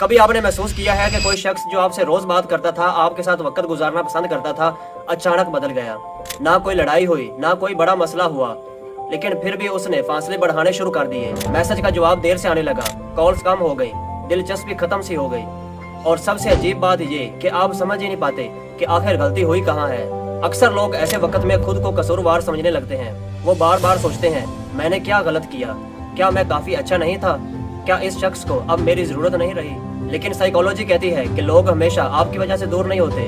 कभी आपने महसूस किया है कि कोई शख्स जो आपसे रोज बात करता था, आपके साथ वक्त गुजारना पसंद करता था, अचानक बदल गया। ना कोई लड़ाई हुई, ना कोई बड़ा मसला हुआ, लेकिन फिर भी उसने फासले बढ़ाने शुरू कर दिए। मैसेज का जवाब देर से आने लगा, कॉल्स कम हो गई, दिलचस्पी खत्म सी हो गई। और सबसे अजीब बात ये कि आप समझ ही नहीं पाते कि आखिर गलती हुई कहाँ है। अक्सर लोग ऐसे वक्त में खुद को कसूरवार समझने लगते हैं। वो बार बार सोचते हैं, मैंने क्या गलत किया? क्या मैं काफी अच्छा नहीं था? क्या इस शख्स को अब मेरी जरूरत नहीं रही? लेकिन साइकोलॉजी कहती है कि लोग हमेशा आपकी वजह से दूर नहीं होते।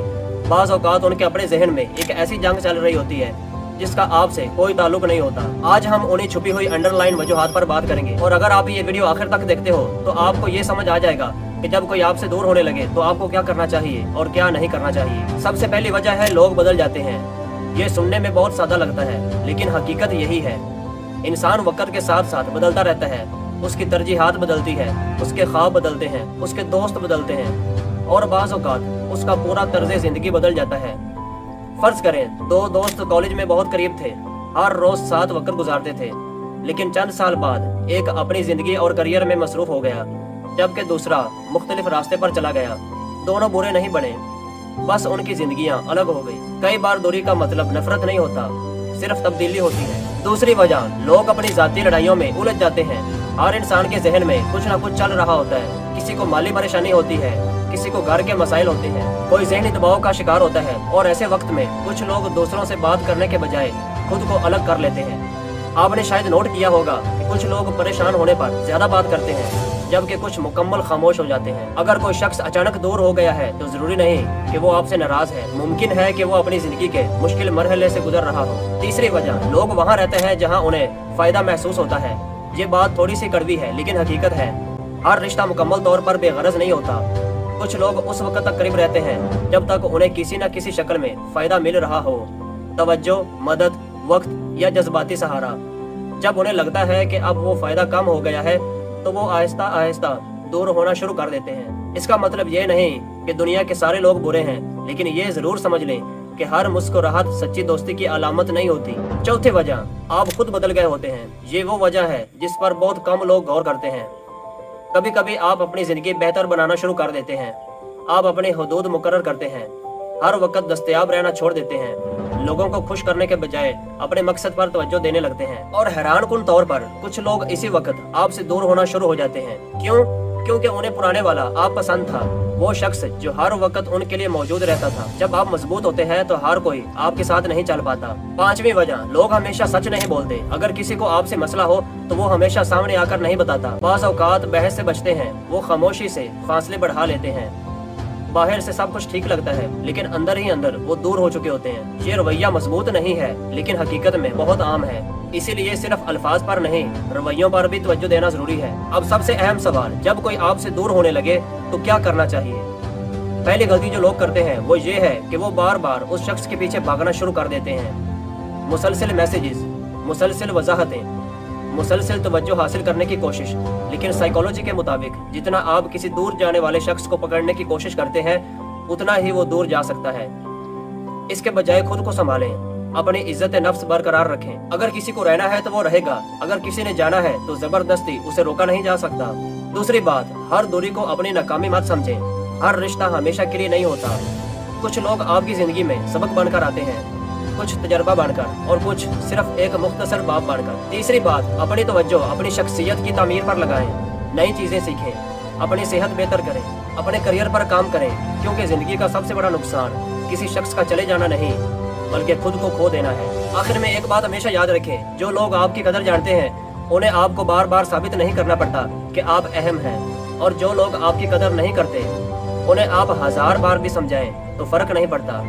बाज़ औक़ात उनके अपने जहन में एक ऐसी जंग चल रही होती है जिसका आपसे कोई ताल्लुक नहीं होता। आज हम उन्हीं छुपी हुई अंडरलाइन वजूहात पर बात करेंगे, और अगर आप ये वीडियो आखिर तक देखते हो तो आपको ये समझ आ जाएगा कि जब कोई आपसे दूर होने लगे तो आपको क्या करना चाहिए और क्या नहीं करना चाहिए। सबसे पहली वजह है, लोग बदल जाते हैं। ये सुनने में बहुत सादा लगता है, लेकिन हकीकत यही है। इंसान वक्त के साथ साथ बदलता रहता है। उसकी तरजीहात बदलती है, उसके ख्वाब बदलते हैं, उसके दोस्त बदलते हैं, और बाज़ औक़ात उसका पूरा तर्ज़ ज़िंदगी बदल जाता है। फर्ज करें, दो दोस्त कॉलेज में बहुत करीब थे, हर रोज साथ वक्त गुजारते थे, लेकिन चंद साल बाद एक अपनी जिंदगी और करियर में मसरूफ हो गया, जबकि दूसरा मुख्तलिफ रास्ते पर चला गया। दोनों बुरे नहीं बने, बस उनकी जिंदगियां अलग हो गई। कई बार दूरी का मतलब नफरत नहीं होता, सिर्फ तब्दीली होती है। दूसरी वजह, लोग अपनी जाती लड़ाइयों में उलझ जाते हैं। हर इंसान के जहन में कुछ ना कुछ चल रहा होता है। किसी को माली परेशानी होती है, किसी को घर के मसाइल होते हैं, कोई ज़हनी दबाव का शिकार होता है, और ऐसे वक्त में कुछ लोग दूसरों से बात करने के बजाय खुद को अलग कर लेते हैं। आपने शायद नोट किया होगा कि कुछ लोग परेशान होने पर ज्यादा बात करते हैं, जबकि कुछ मुकम्मल खामोश हो जाते हैं। अगर कोई शख्स अचानक दूर हो गया है तो जरूरी नहीं कि वो आपसे नाराज है। मुमकिन है कि वो अपनी जिंदगी के मुश्किल मरहले से गुजर रहा हो। तीसरी वजह, लोग वहाँ रहते हैं जहाँ उन्हें फायदा महसूस होता है। ये बात थोड़ी सी कड़वी है, लेकिन हकीकत है। हर रिश्ता मुकम्मल तौर पर बेगरज नहीं होता। कुछ लोग उस वक्त तक करीब रहते हैं जब तक उन्हें किसी न किसी शक्ल में फायदा मिल रहा हो, तवज्जो, मदद, वक्त या जज्बाती सहारा। जब उन्हें लगता है कि अब वो फायदा कम हो गया है तो वो आहिस्ता आहिस्ता दूर होना शुरू कर देते हैं। इसका मतलब ये नहीं कि दुनिया के सारे लोग बुरे हैं, लेकिन ये जरूर समझ लें कि हर मुस्कुराहट सच्ची दोस्ती की अलामत नहीं होती। चौथी वजह, आप खुद बदल गए होते हैं। ये वो वजह है जिस पर बहुत कम लोग गौर करते हैं। कभी कभी आप अपनी जिंदगी बेहतर बनाना शुरू कर देते हैं। आप अपने हुदूद मुकर्रर करते हैं, हर वक्त दस्तयाब रहना छोड़ देते हैं, लोगों को खुश करने के बजाय अपने मकसद पर तवज्जो देने लगते हैं। और हैरानकुन तौर पर कुछ लोग इसी वक्त आपसे दूर होना शुरू हो जाते हैं। क्यों? क्योंकि उन्हें पुराने वाला आप पसंद था, वो शख्स जो हर वक्त उनके लिए मौजूद रहता था। जब आप मजबूत होते हैं तो हर कोई आपके साथ नहीं चल पाता। पांचवी वजह, लोग हमेशा सच नहीं बोलते। अगर किसी को आपसे मसला हो तो वो हमेशा सामने आकर नहीं बताता। बाज़ औक़ात बहस से बचते हैं, वो खामोशी से फासले बढ़ा लेते हैं। बाहर से सब कुछ ठीक लगता है, लेकिन अंदर ही अंदर वो दूर हो चुके होते हैं। ये रवैया मजबूत नहीं है, लेकिन हकीकत में बहुत आम है। इसीलिए सिर्फ अल्फाज पर नहीं, रवैयों पर भी तवज्जो देना जरूरी है। अब सबसे अहम सवाल, जब कोई आपसे दूर होने लगे तो क्या करना चाहिए? पहली गलती जो लोग करते हैं वो ये है कि वो बार बार उस शख्स के पीछे भागना शुरू कर देते हैं। मुसलसिल मैसेजेस, मुसलसिल वजाहतें, मुसलसिल तवज्जो हासिल करने की कोशिश। लेकिन साइकोलॉजी के मुताबिक जितना आप किसी दूर जाने वाले शख्स को पकड़ने की कोशिश करते हैं, उतना ही वो दूर जा सकता है। इसके बजाय खुद को संभालें, अपनी इज्जत नफ्स बरकरार रखें। अगर किसी को रहना है तो वो रहेगा, अगर किसी ने जाना है तो जबरदस्ती उसे रोका नहीं जा सकता। दूसरी बात, हर दूरी को अपनी नाकामी मत समझें। हर रिश्ता हमेशा के लिए नहीं होता। कुछ लोग आपकी जिंदगी में सबक बनकर आते हैं, कुछ तजर्बा बनकर, और कुछ सिर्फ एक मुख्तसर बाब बनकर। तीसरी बात, अपनी तवज्जो अपनी शख्सियत की तामीर पर लगाएं। नई चीजें सीखें, अपनी सेहत बेहतर करें, अपने करियर पर काम करें, क्योंकि जिंदगी का सबसे बड़ा नुकसान किसी शख्स का चले जाना नहीं, बल्कि खुद को खो देना है। आखिर में एक बात हमेशा याद रखें, जो लोग आपकी कदर जानते हैं उन्हें आपको बार बार साबित नहीं करना पड़ता कि आप अहम हैं, और जो लोग आपकी कदर नहीं करते उन्हें आप 1000 बार भी समझाएं तो फर्क नहीं पड़ता।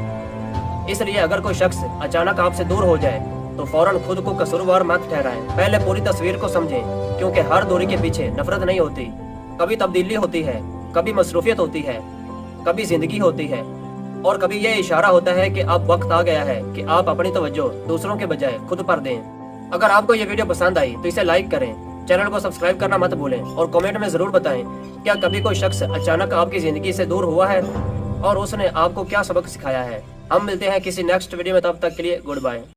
इसलिए अगर कोई शख्स अचानक आपसे दूर हो जाए तो फौरन खुद को कसूरवार मत ठहराएं। पहले पूरी तस्वीर को समझें, क्योंकि हर दूरी के पीछे नफरत नहीं होती। कभी तब्दीली होती है, कभी मसरूफियत होती है, कभी जिंदगी होती है, और कभी यह इशारा होता है कि अब वक्त आ गया है कि आप अपनी तवज्जो दूसरों के बजाय खुद पर दें। अगर आपको ये वीडियो पसंद आई तो इसे लाइक करें, चैनल को सब्सक्राइब करना मत भूलें, और कमेंट में जरूर बताएं क्या कभी कोई शख्स अचानक आपकी जिंदगी से दूर हुआ है और उसने आपको क्या सबक सिखाया है। हम मिलते हैं किसी नेक्स्ट वीडियो में, तब तक के लिए गुड बाय।